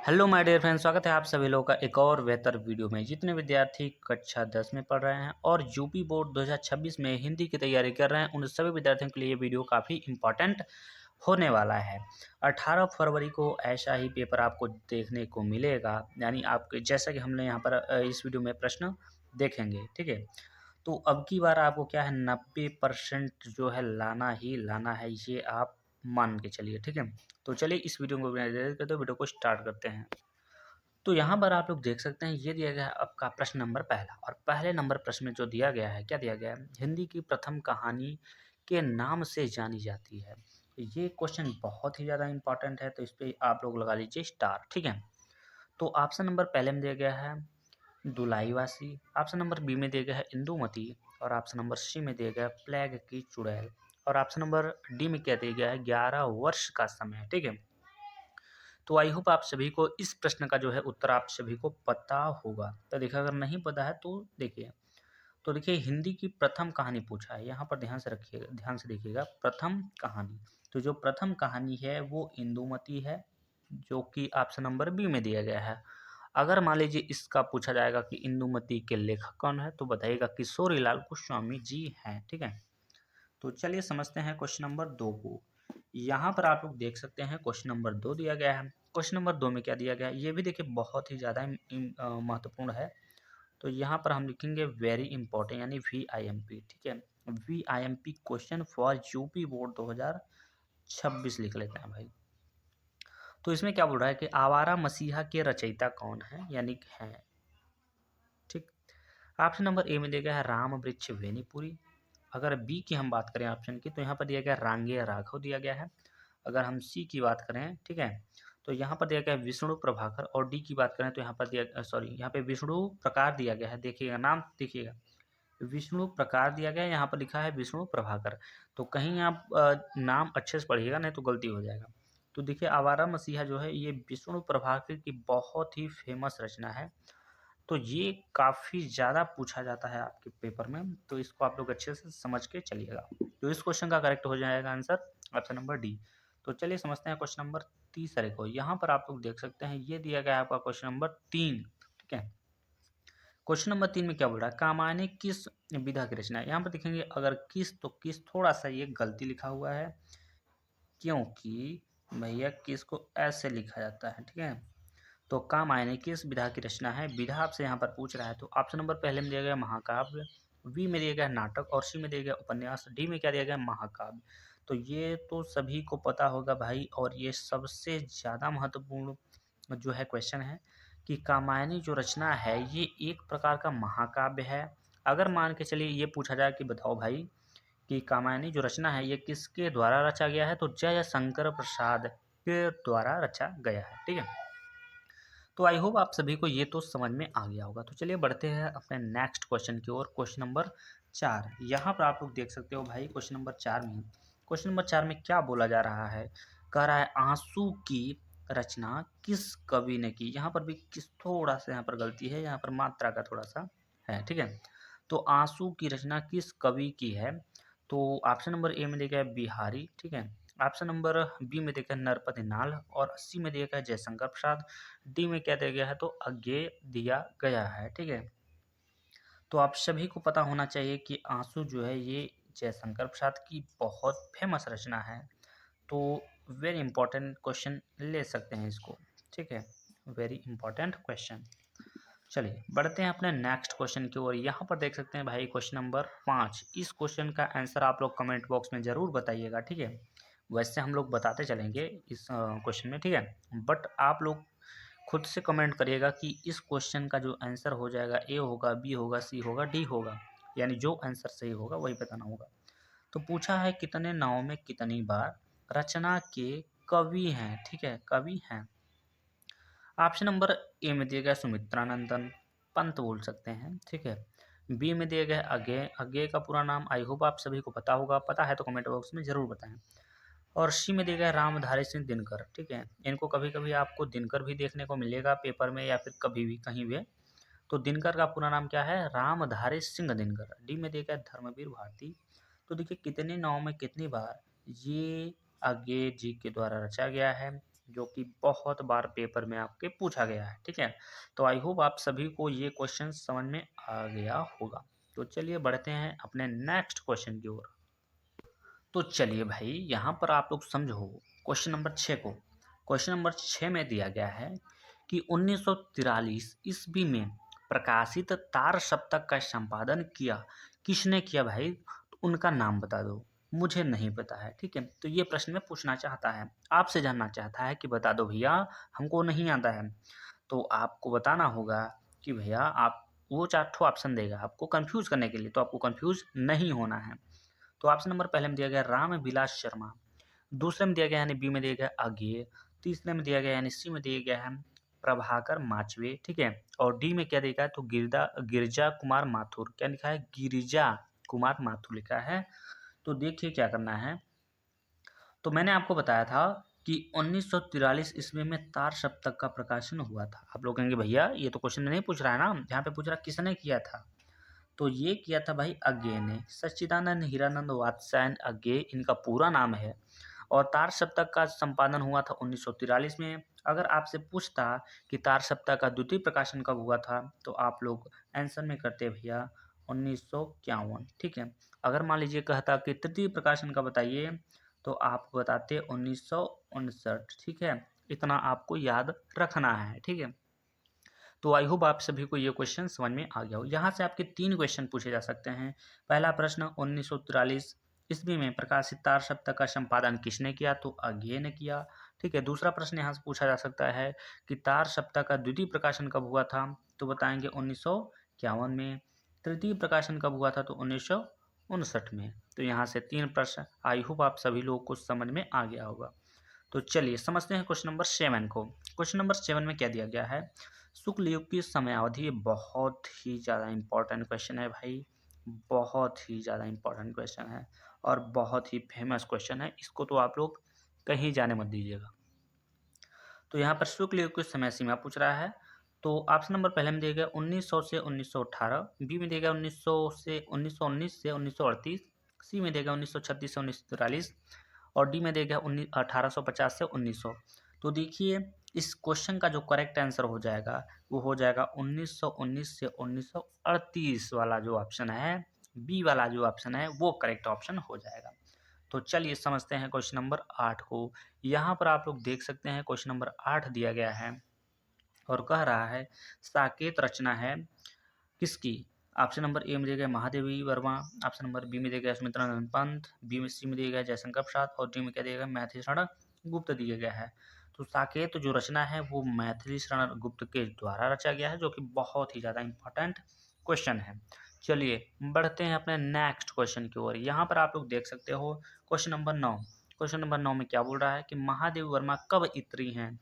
Hello my dear friends, स्वागत है आप सभी लोगों का एक और बेहतर वीडियो में। जितने विद्यार्थी कक्षा 10 में पढ़ रहे हैं और यूपी बोर्ड 2026 में हिंदी की तैयारी कर रहे हैं, उन सभी विद्यार्थियों के लिए ये वीडियो काफ़ी इम्पॉर्टेंट होने वाला है। 18 फरवरी को ऐसा ही पेपर आपको देखने को मिलेगा, यानी आपके जैसा कि हमने यहाँ पर इस वीडियो में प्रश्न देखेंगे, ठीक है। तो अब की बार आपको क्या है, 90% जो है लाना ही लाना है, ये आप मान के चलिए, ठीक है। तो चलिए इस वीडियो को बिना देर करते वीडियो को स्टार्ट करते हैं। तो यहाँ पर आप लोग देख सकते हैं, ये दिया गया है आपका प्रश्न नंबर पहला, और पहले नंबर प्रश्न में जो दिया गया है, क्या दिया गया है, हिंदी की प्रथम कहानी के नाम से जानी जाती है। ये क्वेश्चन बहुत ही ज़्यादा इंपॉर्टेंट है, तो इस पर आप लोग लगा लीजिए स्टार, ठीक है। तो ऑप्शन नंबर पहले में दिया गया है दुलाईवासी, ऑप्शन नंबर बी में दिया गया है इंदुमती, और ऑप्शन नंबर सी में दिया गया है प्लेग की चुड़ैल, और ऑप्शन नंबर डी में क्या दिया गया है 11 वर्ष का समय, ठीक है। तो आई होप आप सभी को इस प्रश्न का जो है उत्तर आप सभी को पता होगा। तो देखिए, अगर नहीं पता है तो देखिए, तो देखिए हिंदी की प्रथम कहानी पूछा है, यहाँ पर ध्यान से रखिएगा, ध्यान से देखिएगा, प्रथम कहानी। तो जो प्रथम कहानी है वो इंदुमती है, जो कि ऑप्शन नंबर बी में दिया गया है। अगर मान लीजिए इसका पूछा जाएगा कि इंदुमती के लेखक कौन है, तो बताइएगा किशोरीलाल गोस्वामी जी हैं, ठीक है। तो चलिए समझते हैं क्वेश्चन नंबर 2 को। यहाँ पर आप लोग देख सकते हैं क्वेश्चन नंबर 2 दिया गया है। क्वेश्चन नंबर 2 में क्या दिया गया है, ये भी देखिए बहुत ही ज़्यादा महत्वपूर्ण है। तो यहाँ पर हम लिखेंगे वेरी इंपॉर्टेंट, यानी VIMP, ठीक है। VIMP question for UP board 2026 लिख लेते हैं भाई। तो इसमें क्या बोल रहा है कि आवारा मसीहा के रचयिता कौन है, यानी है, ठीक। ऑप्शन नंबर ए में दिया गया है राम वृक्ष वेनीपुरी। अगर बी की हम बात करें ऑप्शन की, तो यहाँ पर दिया गया रांगे राघव दिया गया है। अगर हम सी की बात करें, ठीक है, तो यहाँ पर दिया गया है विष्णु प्रभाकर, और डी की बात करें तो यहाँ पर दिया, सॉरी, यहाँ पे विष्णु प्रकार दिया गया है। देखिएगा नाम, देखिएगा विष्णु प्रकार दिया गया है, यहाँ पर लिखा है विष्णु प्रभाकर। तो कहीं आप नाम अच्छे से पढ़िएगा, नहीं तो गलती हो जाएगा। तो देखिए आवारा मसीहा जो है ये विष्णु प्रभाकर की बहुत ही फेमस रचना है। तो ये काफ़ी ज़्यादा पूछा जाता है आपके पेपर में, तो इसको आप लोग अच्छे से समझ के चलिएगा। तो इस क्वेश्चन का करेक्ट हो जाएगा आंसर ऑप्शन नंबर डी। तो चलिए समझते हैं क्वेश्चन नंबर तीसरे को। यहाँ पर आप लोग देख सकते हैं, ये दिया गया है आपका क्वेश्चन नंबर 3, ठीक है। क्वेश्चन नंबर 3 में क्या बोल रहा है, कामायनी किस विधा की रचना है। यहाँ पर देखेंगे अगर किस, तो किस थोड़ा सा ये गलती लिखा हुआ है, क्योंकि भैया किस को ऐसे लिखा जाता है, ठीक है। तो कामायनी किस विधा की रचना है, विधा आपसे यहाँ पर पूछ रहा है। तो ऑप्शन नंबर पहले में दिया गया महाकाव्य, बी में दिया गया नाटक, और सी में दिया गया उपन्यास, डी में क्या दिया गया महाकाव्य। तो ये तो सभी को पता होगा भाई, और ये सबसे ज़्यादा महत्वपूर्ण जो है क्वेश्चन है कि कामायनी जो रचना है ये एक प्रकार का महाकाव्य है। अगर मान के चलिए ये पूछा जाए कि बताओ भाई कि कामायनी जो रचना है ये किसके द्वारा रचा गया है, तो जय शंकर प्रसाद के द्वारा रचा गया है, ठीक है। तो आई होप आप सभी को ये तो समझ में आ गया होगा। तो चलिए बढ़ते हैं अपने नेक्स्ट क्वेश्चन की ओर। क्वेश्चन नंबर 4, यहाँ पर आप लोग देख सकते हो भाई, क्वेश्चन नंबर 4 में, क्वेश्चन नंबर 4 में क्या बोला जा रहा है, कह रहा है आंसू की रचना किस कवि ने की। यहाँ पर भी किस थोड़ा सा यहाँ पर गलती है, यहाँ पर मात्रा का थोड़ा सा है, ठीक है। तो आंसू की रचना किस कवि की है, तो ऑप्शन नंबर ए में देखा है बिहारी, ठीक है। ऑप्शन नंबर बी में देखा है नरपति नाल, और सी में देखा है जयशंकर प्रसाद, डी में क्या दिया गया है, तो अज्ञे दिया गया है, ठीक है। तो आप सभी को पता होना चाहिए कि आंसू जो है ये जयशंकर प्रसाद की बहुत फेमस रचना है। तो वेरी इंपॉर्टेंट क्वेश्चन ले सकते हैं इसको, ठीक है, वेरी इंपॉर्टेंट क्वेश्चन। चलिए बढ़ते हैं अपने नेक्स्ट क्वेश्चन की ओर। यहाँ पर देख सकते हैं भाई क्वेश्चन नंबर 5। इस क्वेश्चन का आंसर आप लोग कमेंट बॉक्स में ज़रूर बताइएगा, ठीक है। वैसे हम लोग बताते चलेंगे इस क्वेश्चन में, ठीक है, बट आप लोग खुद से कमेंट करिएगा कि इस क्वेश्चन का जो आंसर हो जाएगा, ए होगा, बी होगा, सी होगा, डी होगा, यानी जो आंसर सही होगा वही बताना होगा। तो पूछा है कितने नावों में कितनी बार रचना के कवि हैं, ठीक है, कवि हैं। ऑप्शन नंबर ए में दिया गया सुमित्रानंदन पंत बोल सकते हैं, ठीक है। बी में दिया गया अज्ञे, अज्ञे का पूरा नाम आई होप आप सभी को पता होगा, पता है तो कमेंट बॉक्स में ज़रूर बताएं। और सी में दिया गया रामधारी सिंह दिनकर, ठीक है। इनको कभी कभी आपको दिनकर भी देखने को मिलेगा पेपर में, या फिर कभी भी कहीं भी। तो दिनकर का पूरा नाम क्या है, रामधारी सिंह दिनकर। डी में दिया गया धर्मवीर भारती। तो देखिए कितने नाव में कितनी बार, ये आगे जी के द्वारा रचा गया है। जो कि बहुत बार पेपर में आपके पूछा गया है। ठीक है, तो आई होप आप सभी को ये क्वेश्चन समझ में आ गया होगा। तो चलिए बढ़ते हैं अपने नेक्स्ट क्वेश्चन की ओर। तो चलिए भाई यहाँ पर आप लोग समझो क्वेश्चन नंबर 6 को। क्वेश्चन नंबर 6 में दिया गया है कि 1943 ईस्वी में प्रकाशित तार सप्तक का संपादन किया किसने किया भाई? तो उनका नाम बता दो। मुझे नहीं पता है। ठीक है, तो ये प्रश्न में पूछना चाहता है, आपसे जानना चाहता है कि बता दो भैया, हमको नहीं आता है। तो आपको बताना होगा कि भैया आप, वो 4 ठो ऑप्शन देगा आपको कंफ्यूज करने के लिए, तो आपको कंफ्यूज नहीं होना है। तो ऑप्शन नंबर पहले में दिया गया राम विलास शर्मा, दूसरे में दिया गया यानी बी में दिया गया अज्ञेय, तीसरे में दिया गया यानी सी में दिया गया है प्रभाकर माचवे। ठीक है, और डी में क्या देखा है तो गिरजा कुमार माथुर। क्या लिखा है? गिरिजा कुमार माथुर लिखा है। तो देखिए क्या करना है। तो मैंने आपको बताया था कि 1943 ईस्वी में तार सप्तक का प्रकाशन हुआ था। आप लोग कहेंगे भैया ये तो क्वेश्चन नहीं पूछ रहा है ना, यहाँ पे पूछ रहा किसने किया था। तो ये किया था भाई अज्ञेय ने, सच्चिदानंद हीरानंद वात्स्यायन अज्ञेय इनका पूरा नाम है। और तार सप्तक का संपादन हुआ था 1943 में। अगर आपसे पूछता कि तार सप्तक का द्वितीय प्रकाशन कब हुआ था, तो आप लोग आंसर में करते भैया 1951। ठीक है, अगर मान लीजिए कहता कि तृतीय प्रकाशन का बताइए, तो आप बताते 1959। ठीक है, इतना आपको याद रखना है। ठीक है, तो आई होप आप सभी को ये क्वेश्चन समझ में आ गया हो। यहाँ से आपके 3 क्वेश्चन पूछे जा सकते हैं। पहला प्रश्न 1943 ईस्वी में प्रकाशित तार सप्तक का संपादन किसने किया? तो अज्ञेय ने किया। ठीक है, दूसरा प्रश्न यहाँ से पूछा जा सकता है कि तार सप्तक का द्वितीय प्रकाशन कब हुआ था? तो बताएंगे 1951 में। तृतीय प्रकाशन कब हुआ था? तो 1959 में। तो यहाँ से 3 प्रश्न, आई होप आप सभी लोगों को समझ में आ गया होगा। तो चलिए समझते हैं क्वेश्चन नंबर 7 को। क्वेश्चन नंबर 7 में क्या दिया गया है? शुक्ल युग की समयावधि। ये बहुत ही ज़्यादा इंपॉर्टेंट क्वेश्चन है भाई, बहुत ही ज़्यादा इंपॉर्टेंट क्वेश्चन है और बहुत ही फेमस क्वेश्चन है। इसको तो आप लोग कहीं जाने मत दीजिएगा। तो यहाँ पर शुक्ल युग की समय सीमा पूछ रहा है। तो ऑप्शन नंबर पहले में दिया गया 1900 से 1918, बी में दिया गया 1900 से 1919 से 1938, सी में दिया गया 1936 से 1943 और डी में दिया गया 1850 से 1900। तो देखिए इस क्वेश्चन का जो करेक्ट आंसर हो जाएगा वो हो जाएगा 1919 से 1938 वाला जो ऑप्शन है, बी वाला जो ऑप्शन है वो करेक्ट ऑप्शन हो जाएगा। तो चलिए समझते हैं क्वेश्चन नंबर 8 को। यहाँ पर आप लोग देख सकते हैं क्वेश्चन नंबर 8 दिया गया है और कह रहा है साकेत रचना है किसकी? ऑप्शन नंबर ए में दिया गया Mahadevi Verma, option number B में दिया गया सुमित्रानंद पंत, बी में सी में दिया गया जयशंकर प्रसाद और डी में क्या दिया गया मैथिली शरण गुप्त दिया गया है। तो साकेत जो रचना है वो मैथिली शरण गुप्त के द्वारा रचा गया है, जो कि बहुत ही ज़्यादा इंपॉर्टेंट क्वेश्चन है। चलिए बढ़ते हैं अपने नेक्स्ट क्वेश्चन की ओर। यहाँ पर आप लोग देख सकते हो क्वेश्चन नंबर 9। क्वेश्चन नंबर 9 में क्या बोल रहा है कि महादेवी वर्मा कब इतरी हैं?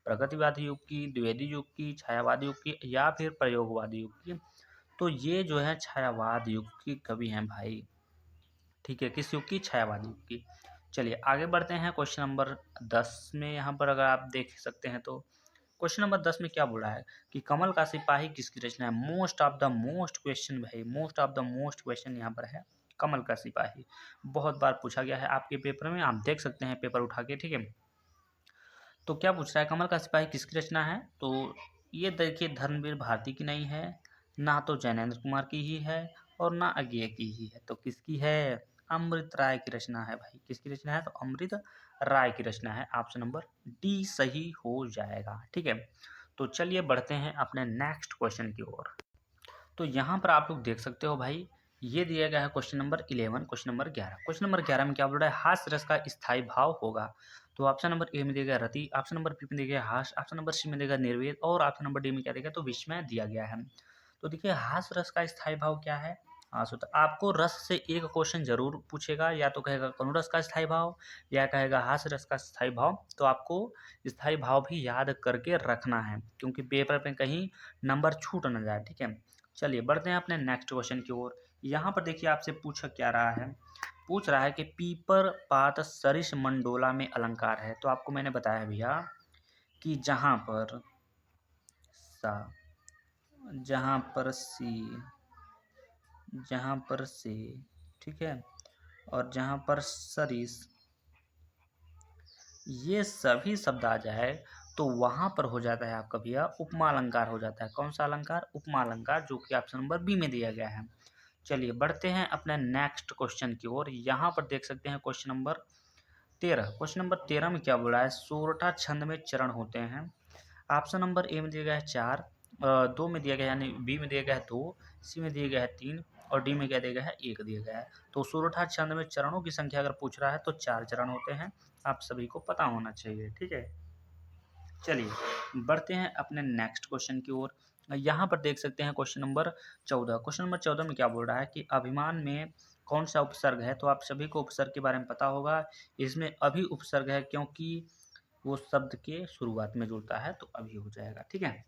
प्रगतिवादी युग की, द्विवेदी युग की, छायावादी युग की या फिर प्रयोगवादी युग की? तो ये जो है छायावाद युग की कवि हैं भाई। ठीक है, किस युग की? छायावाद युग की। चलिए आगे बढ़ते हैं क्वेश्चन नंबर 10 में। यहाँ पर अगर आप देख सकते हैं तो क्वेश्चन नंबर 10 में क्या बोला है कि कमल का सिपाही किसकी रचना है? Most of the most question भाई, most of the most question यहाँ पर है कमल का सिपाही। बहुत बार पूछा गया है आपके पेपर में, आप देख सकते हैं पेपर उठा के। ठीक है, तो क्या पूछ रहा है कमल का सिपाही किसकी रचना है? तो ये देखिए धर्मवीर भारती की नहीं है, ना तो जैनेन्द्र कुमार की ही है और ना अज्ञेय की ही है। तो किसकी है? अमृत राय की रचना है भाई। किसकी रचना है? तो अमृत राय की रचना है। ऑप्शन नंबर डी सही हो जाएगा। ठीक है, तो चलिए बढ़ते हैं अपने नेक्स्ट क्वेश्चन की ओर। तो यहाँ पर आप लोग देख सकते हो भाई, ये दिया गया है question number 11, question number 11। Question number 11 में क्या बोल रहा है? हास्य रस का स्थायी भाव होगा। तो ऑप्शन नंबर ए में दिया गया रति, ऑप्शन नंबर बी में दिया गया हास्य, ऑप्शन नंबर सी में दिया गया निर्वेद और ऑप्शन नंबर डी में क्या दिया गया? तो विस्मय दिया गया है। तो देखिए हास्य रस का स्थायी भाव क्या है? हाँ तो आपको रस से एक क्वेश्चन जरूर पूछेगा, या तो कहेगा करुरस का स्थायी भाव या कहेगा हास्य रस का स्थायी भाव। तो आपको स्थायी भाव भी याद करके रखना है, क्योंकि पेपर में कहीं नंबर छूट न जाए। ठीक है, चलिए बढ़ते हैं अपने नेक्स्ट क्वेश्चन की ओर। यहाँ पर देखिए आपसे पूछा क्या रहा है, पूछ रहा है कि पीपर पात सरिस मंडोला में अलंकार है। तो आपको मैंने बताया भैया कि जहाँ पर सा, जहाँ पर सी, जहाँ पर से, ठीक है, और जहाँ पर सरिस, ये सभी शब्द आ जाए तो वहाँ पर हो जाता है आपका भैया उपमा अलंकार हो जाता है। कौन सा अलंकार? उपमा अलंकार, जो कि ऑप्शन नंबर बी में दिया गया है। चलिए बढ़ते हैं अपने नेक्स्ट क्वेश्चन की ओर। यहाँ पर देख सकते हैं क्वेश्चन नंबर 13। क्वेश्चन नंबर 13 में क्या बोला है? सोरठा छंद में चरण होते हैं। ऑप्शन नंबर ए में दिया गया है 4, 2 में दिया गया है, यानी बी में दिया गया है 2, सी में दिया गया है 3 और डी में क्या दिया गया है? 1 दिया गया है। तो सोरठा छंद में चरणों की संख्या अगर पूछ रहा है तो 4 चरण होते हैं। आप सभी को पता होना चाहिए, ठीक है। चलिए बढ़ते हैं अपने नेक्स्ट क्वेश्चन की ओर। यहाँ पर देख सकते हैं क्वेश्चन नंबर 14। क्वेश्चन नंबर 14 में क्या बोल रहा है कि अभिमान में कौन सा उपसर्ग है? तो आप सभी को उपसर्ग के बारे में पता होगा। इसमें अभी उपसर्ग है क्योंकि वो शब्द के शुरुआत में जुड़ता है, तो अभी हो जाएगा, ठीक है।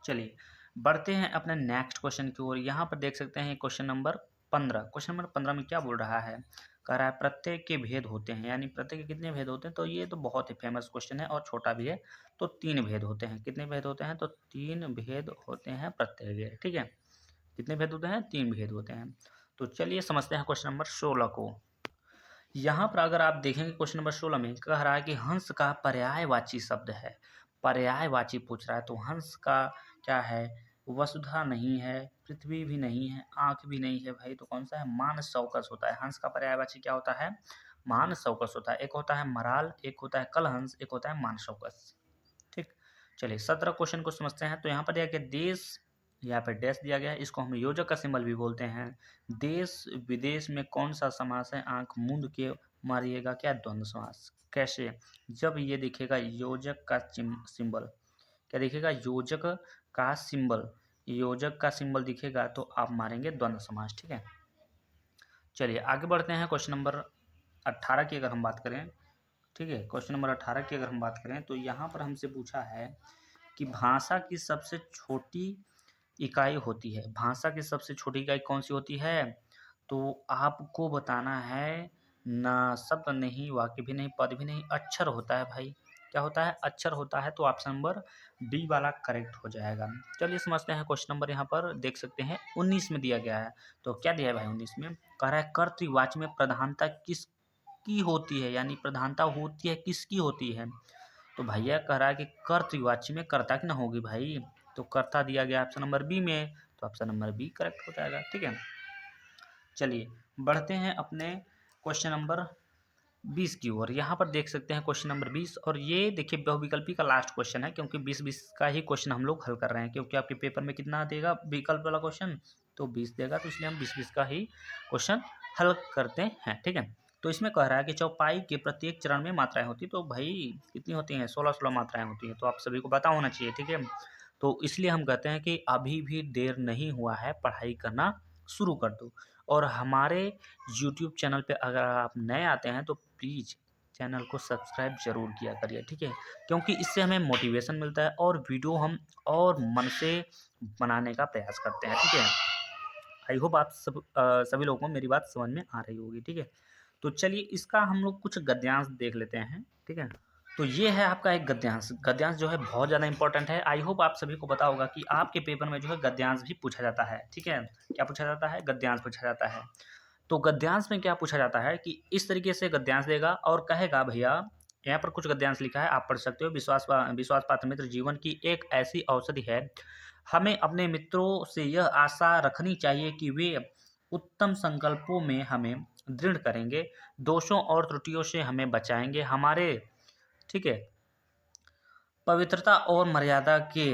चलिए बढ़ते हैं अपने नेक्स्ट क्वेश्चन की ओर। यहाँ पर देख सकते हैं क्वेश्चन नंबर 15। क्वेश्चन नंबर 15 में क्या बोल रहा है? कह रहा है प्रत्यय के भेद होते हैं, यानी प्रत्यय के कितने भेद होते हैं? तो ये तो बहुत ही फेमस क्वेश्चन है और छोटा भी है। तो 3 भेद होते हैं। कितने भेद होते हैं? तो 3 भेद होते हैं प्रत्यय के, ठीक है। कितने भेद होते हैं? 3 भेद होते हैं। तो चलिए समझते हैं क्वेश्चन नंबर 16 को। यहाँ पर अगर आप देखेंगे क्वेश्चन नंबर 16 में कह रहा है कि हंस का पर्यायवाची शब्द है। पर्यायवाची पूछ रहा है, तो हंस का क्या है? वसुधा नहीं है, पृथ्वी भी नहीं है, आंख भी नहीं है भाई, तो कौन सा है? मान सौकस होता है। हंस का पर्यायवाची क्या होता है? मान सौकस होता है। एक होता है मराल, एक होता है कलहंस, एक होता है मान सौकस, ठीक। चलिए 17 क्वेश्चन को समझते हैं। तो यहाँ पर दिया गया देश, यहाँ पर डैश दिया गया है, इसको हम योजक का सिंबल भी बोलते हैं। देश विदेश में कौन सा समास है? आंख मूंद के मारिएगा, क्या? द्वंद्व समास। कैसे? जब ये दिखेगा योजक का सिंबल, क्या दिखेगा? योजक का सिंबल, योजक का सिंबल दिखेगा तो आप मारेंगे द्वंद्व समास, ठीक है। चलिए आगे बढ़ते हैं। क्वेश्चन नंबर 18 की अगर हम बात करें, ठीक है, क्वेश्चन नंबर 18 की अगर हम बात करें तो यहाँ पर हमसे पूछा है कि भाषा की सबसे छोटी इकाई होती है। भाषा की सबसे छोटी इकाई कौन सी होती है? तो आपको बताना है। ना शब्द नहीं, वाक्य भी नहीं, पद भी नहीं, अक्षर होता है भाई। क्या होता है? अक्षर होता है। तो ऑप्शन नंबर डी वाला करेक्ट हो जाएगा। चलिए समझते हैं क्वेश्चन नंबर, यहाँ पर देख सकते हैं 19 में दिया गया है। तो क्या दिया है भाई 19 में? कह रहा है कर्तृवाची में प्रधानता किसकी होती है, यानी प्रधानता होती है किसकी होती है? तो भैया कह रहा है कि कर्तृवाची में कर्ता की ना होगी भाई, तो कर्ता दिया गया ऑप्शन नंबर बी में, तो ऑप्शन नंबर बी करेक्ट हो जाएगा, ठीक है। चलिए बढ़ते हैं अपने क्वेश्चन नंबर 20 की ओर। यहाँ पर देख सकते हैं क्वेश्चन नंबर 20, और ये देखिए बहुविकल्पी का लास्ट क्वेश्चन है, क्योंकि 20-20 का ही क्वेश्चन हम लोग हल कर रहे हैं, क्योंकि आपके पेपर में कितना देगा विकल्प वाला क्वेश्चन? तो 20 देगा, तो इसलिए हम 20-20 का ही क्वेश्चन हल करते हैं, ठीक है। तो इसमें कह रहा है कि चौपाई के प्रत्येक चरण में मात्राएं होती, तो भाई कितनी होती हैं? 16-16 मात्राएं होती हैं, तो आप सभी को पता होना चाहिए, ठीक है। तो इसलिए हम कहते हैं कि अभी भी देर नहीं हुआ है, पढ़ाई करना शुरू कर दो। और हमारे यूट्यूब चैनल पे अगर आप नए आते हैं तो प्लीज़ चैनल को सब्सक्राइब ज़रूर किया करिए, ठीक है। क्योंकि इससे हमें मोटिवेशन मिलता है और वीडियो हम और मन से बनाने का प्रयास करते हैं, ठीक है। आई होप आप सभी लोगों को मेरी बात समझ में आ रही होगी, ठीक है। तो चलिए इसका हम लोग कुछ गद्यांश देख लेते हैं, ठीक है। तो ये है आपका एक गद्यांश। गद्यांश जो है बहुत ज़्यादा इंपॉर्टेंट है। आई होप आप सभी को पता होगा कि आपके पेपर में जो है गद्यांश भी पूछा जाता है, ठीक है। क्या पूछा जाता है? गद्यांश पूछा जाता है। तो गद्यांश में क्या पूछा जाता है कि इस तरीके से गद्यांश देगा और कहेगा, भैया यहाँ पर कुछ गद्यांश लिखा है, आप पढ़ सकते हो। विश्वास पात्र मित्र जीवन की एक ऐसी औषधि है। हमें अपने मित्रों से यह आशा रखनी चाहिए कि वे उत्तम संकल्पों में हमें दृढ़ करेंगे, दोषों और त्रुटियों से हमें बचाएंगे, हमारे, ठीक है, पवित्रता और मर्यादा के,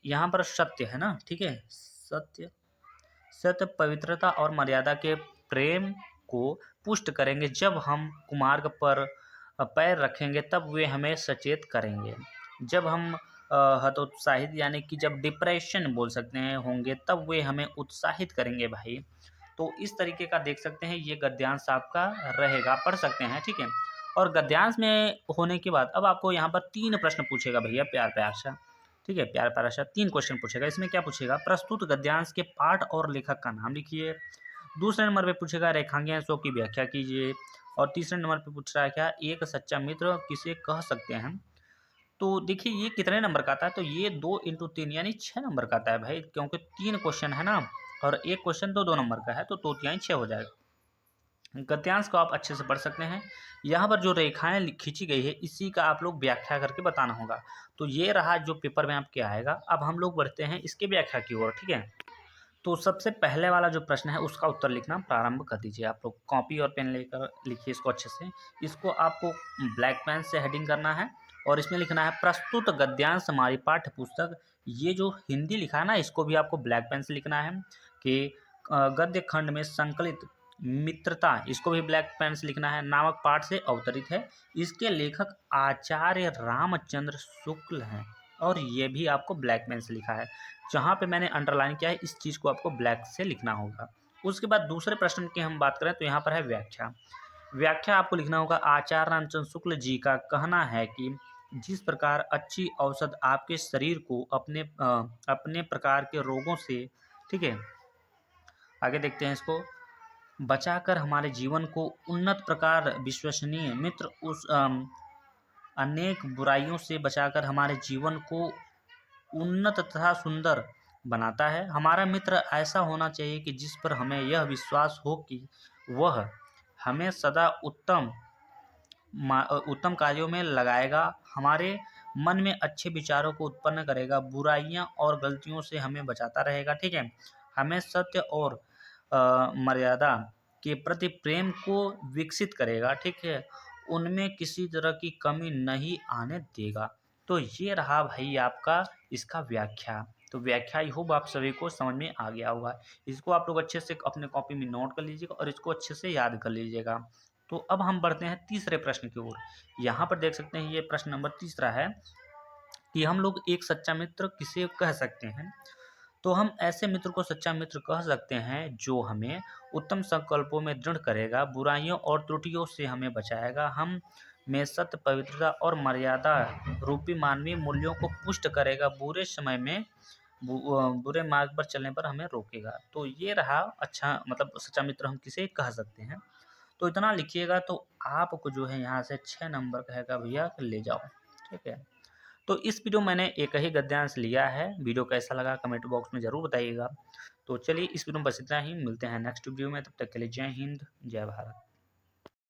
यहाँ पर सत्य है ना, ठीक है, सत्य, सत्य, पवित्रता और मर्यादा के प्रेम को पुष्ट करेंगे। जब हम कुमार्ग पर पैर रखेंगे तब वे हमें सचेत करेंगे। जब हम हतोत्साहित, यानी कि जब डिप्रेशन बोल सकते हैं, होंगे तब वे हमें उत्साहित करेंगे भाई। तो इस तरीके का देख सकते हैं, ये गद्यांश आपका रहेगा, पढ़ सकते हैं, ठीक है। और गद्यांश में होने के बाद अब आपको यहाँ पर 3 प्रश्न पूछेगा भैया, प्यार प्यार से, ठीक है, प्यार प्यार से 3 क्वेश्चन पूछेगा। इसमें क्या पूछेगा? प्रस्तुत गद्यांश के पाठ और लेखक का नाम लिखिए। दूसरे नंबर पे पूछेगा रेखांकन शो की व्याख्या कीजिए। और तीसरे नंबर पे पूछ रहा है क्या? एक सच्चा मित्र किसे कह सकते हैं? तो देखिए ये कितने नंबर का आता है? तो ये 2 इंटू 3 यानी 6 नंबर का आता है भाई, क्योंकि 3 क्वेश्चन है ना, और एक क्वेश्चन तो 2 नंबर का है, तो 2 तिहाई 6 हो जाएगा। गद्यांश को आप अच्छे से पढ़ सकते हैं। यहाँ पर जो रेखाएं खींची गई है इसी का आप लोग व्याख्या करके बताना होगा। तो ये रहा जो पेपर में आपके आएगा। अब हम लोग बढ़ते हैं इसके व्याख्या की ओर, ठीक है। तो सबसे पहले वाला जो प्रश्न है उसका उत्तर लिखना प्रारंभ कर दीजिए। आप लोग कॉपी और पेन लेकर लिखिए इसको अच्छे से। इसको आपको ब्लैक पेन से हेडिंग करना है और इसमें लिखना है प्रस्तुत गद्यांश हमारी पाठ्य पुस्तक। ये जो हिंदी लिखा है ना इसको भी आपको ब्लैक पेन से लिखना है कि गद्य खंड में संकलित मित्रता, इसको भी ब्लैक पेन से लिखना है, नामक पाठ से अवतरित है। इसके लेखक आचार्य रामचंद्र शुक्ल हैं और ये भी आपको ब्लैक पेन से लिखा है। जहाँ पे मैंने अंडरलाइन किया है इस चीज़ को आपको ब्लैक से लिखना होगा। उसके बाद दूसरे प्रश्न की हम बात करें तो यहाँ पर है व्याख्या। व्याख्या आपको लिखना होगा आचार्य रामचंद्र शुक्ल जी का कहना है कि जिस प्रकार अच्छी औषध आपके शरीर को अपने प्रकार के रोगों से, ठीक है, आगे देखते हैं इसको, बचाकर हमारे जीवन को उन्नत प्रकार विश्वसनीय मित्र उस अनेक बुराइयों से बचाकर हमारे जीवन को उन्नत तथा सुंदर बनाता है। हमारा मित्र ऐसा होना चाहिए कि जिस पर हमें यह विश्वास हो कि वह हमें सदा उत्तम कार्यों में लगाएगा, हमारे मन में अच्छे विचारों को उत्पन्न करेगा, बुराइयां और गलतियों से हमें बचाता रहेगा, ठीक है, हमें सत्य और मर्यादा के प्रति प्रेम को विकसित करेगा, ठीक है, उनमें किसी तरह की कमी नहीं आने देगा। तो ये रहा भाई आपका इसका व्याख्या। तो व्याख्या आई होप आप सभी को समझ में आ गया होगा। इसको आप लोग अच्छे से अपने कॉपी में नोट कर लीजिएगा और इसको अच्छे से याद कर लीजिएगा। तो अब हम बढ़ते हैं तीसरे प्रश्न की ओर। यहाँ पर देख सकते हैं ये प्रश्न नंबर तीसरा है कि हम लोग एक सच्चा मित्र किसे कह सकते हैं। तो हम ऐसे मित्र को सच्चा मित्र कह सकते हैं जो हमें उत्तम संकल्पों में दृढ़ करेगा, बुराइयों और त्रुटियों से हमें बचाएगा, हम में सत्य, पवित्रता और मर्यादा रूपी मानवीय मूल्यों को पुष्ट करेगा, बुरे समय में बुरे मार्ग पर चलने पर हमें रोकेगा। तो ये रहा अच्छा मतलब सच्चा मित्र हम किसे कह सकते हैं। तो इतना लिखिएगा तो आपको जो है यहाँ से 6 नंबर कहेगा भैया ले जाओ, ठीक है। तो इस वीडियो में मैंने एक ही गद्यांश लिया है। वीडियो कैसा लगा कमेंट बॉक्स में ज़रूर बताइएगा। तो चलिए इस वीडियो में बस इतना ही, मिलते हैं नेक्स्ट वीडियो में, तब तक के लिए जय हिंद जय भारत।